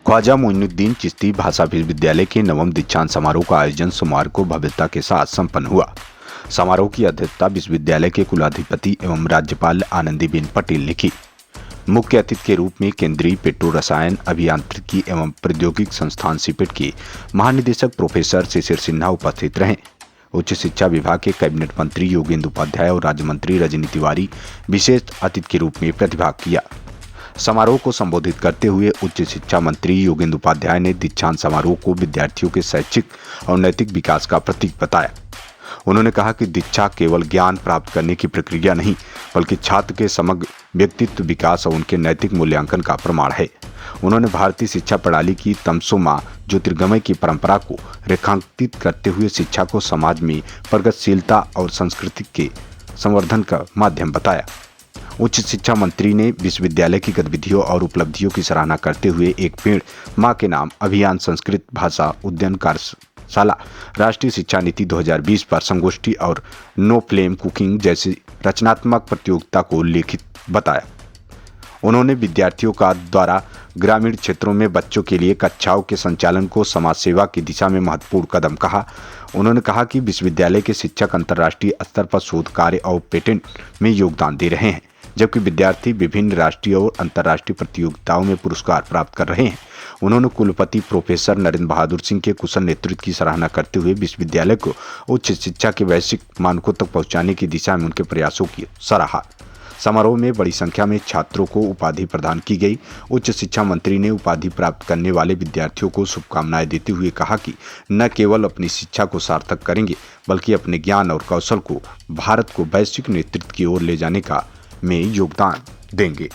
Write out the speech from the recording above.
ख्वाजा मोइनुद्दीन चिश्ती भाषा विश्वविद्यालय के नवम दीक्षांत समारोह का आयोजन सोमवार को भव्यता के साथ संपन्न हुआ। समारोह की अध्यक्षता विश्वविद्यालय के कुलाधिपति एवं राज्यपाल आनंदीबेन पटेल ने की। मुख्य अतिथि के रूप में केंद्रीय पेट्रो रसायन अभियांत्रिकी एवं प्रौद्योगिक संस्थान सिपेट के महानिदेशक प्रोफेसर शिशिर सिन्हा उपस्थित रहे। उच्च शिक्षा विभाग के कैबिनेट मंत्री योगेंद्र उपाध्याय और राज्य मंत्री रजनी तिवारी विशेष अतिथि के रूप में प्रतिभाग किया। समारोह को संबोधित करते हुए उच्च शिक्षा मंत्री योगेंद्र उपाध्याय ने दीक्षांत समारोह को विद्यार्थियों के शैक्षिक और नैतिक विकास का प्रतीक बताया। उन्होंने कहा कि दीक्षा केवल ज्ञान प्राप्त करने की प्रक्रिया नहीं, बल्कि छात्र के समग्र व्यक्तित्व विकास और उनके नैतिक मूल्यांकन का प्रमाण है। उन्होंने भारतीय शिक्षा प्रणाली की तमसो मां ज्योतिर्गमय की परंपरा को रेखांकित करते हुए शिक्षा को समाज में प्रगतिशीलता और संस्कृति के संवर्धन का माध्यम बताया। उच्च शिक्षा मंत्री ने विश्वविद्यालय की गतिविधियों और उपलब्धियों की सराहना करते हुए एक पेड़ मां के नाम अभियान, संस्कृत भाषा उद्यान कार्यशाला, राष्ट्रीय शिक्षा नीति 2020 पर संगोष्ठी और नो फ्लेम कुकिंग जैसी रचनात्मक प्रतियोगिता को लिखित बताया। उन्होंने विद्यार्थियों का द्वारा ग्रामीण क्षेत्रों में बच्चों के लिए कक्षाओं के संचालन को समाज सेवा की दिशा में महत्वपूर्ण कदम कहा। उन्होंने कहा कि विश्वविद्यालय के शिक्षक अंतर्राष्ट्रीय स्तर पर शोध कार्य और पेटेंट में योगदान दे रहे हैं, जबकि विद्यार्थी विभिन्न राष्ट्रीय और अंतर्राष्ट्रीय प्रतियोगिताओं में पुरस्कार प्राप्त कर रहे हैं। उन्होंने कुलपति प्रोफेसर नरेंद्र बहादुर सिंह के कुशल नेतृत्व की सराहना करते हुए विश्वविद्यालय को उच्च शिक्षा के वैश्विक मानकों तक पहुंचाने की दिशा में उनके प्रयासों की सराहा। समारोह में बड़ी संख्या में छात्रों को उपाधि प्रदान की गई। उच्च शिक्षा मंत्री ने उपाधि प्राप्त करने वाले विद्यार्थियों को शुभकामनाएं देते हुए कहा कि न केवल अपनी शिक्षा को सार्थक करेंगे, बल्कि अपने ज्ञान और कौशल को भारत को वैश्विक नेतृत्व की ओर ले जाने में योगदान देंगे।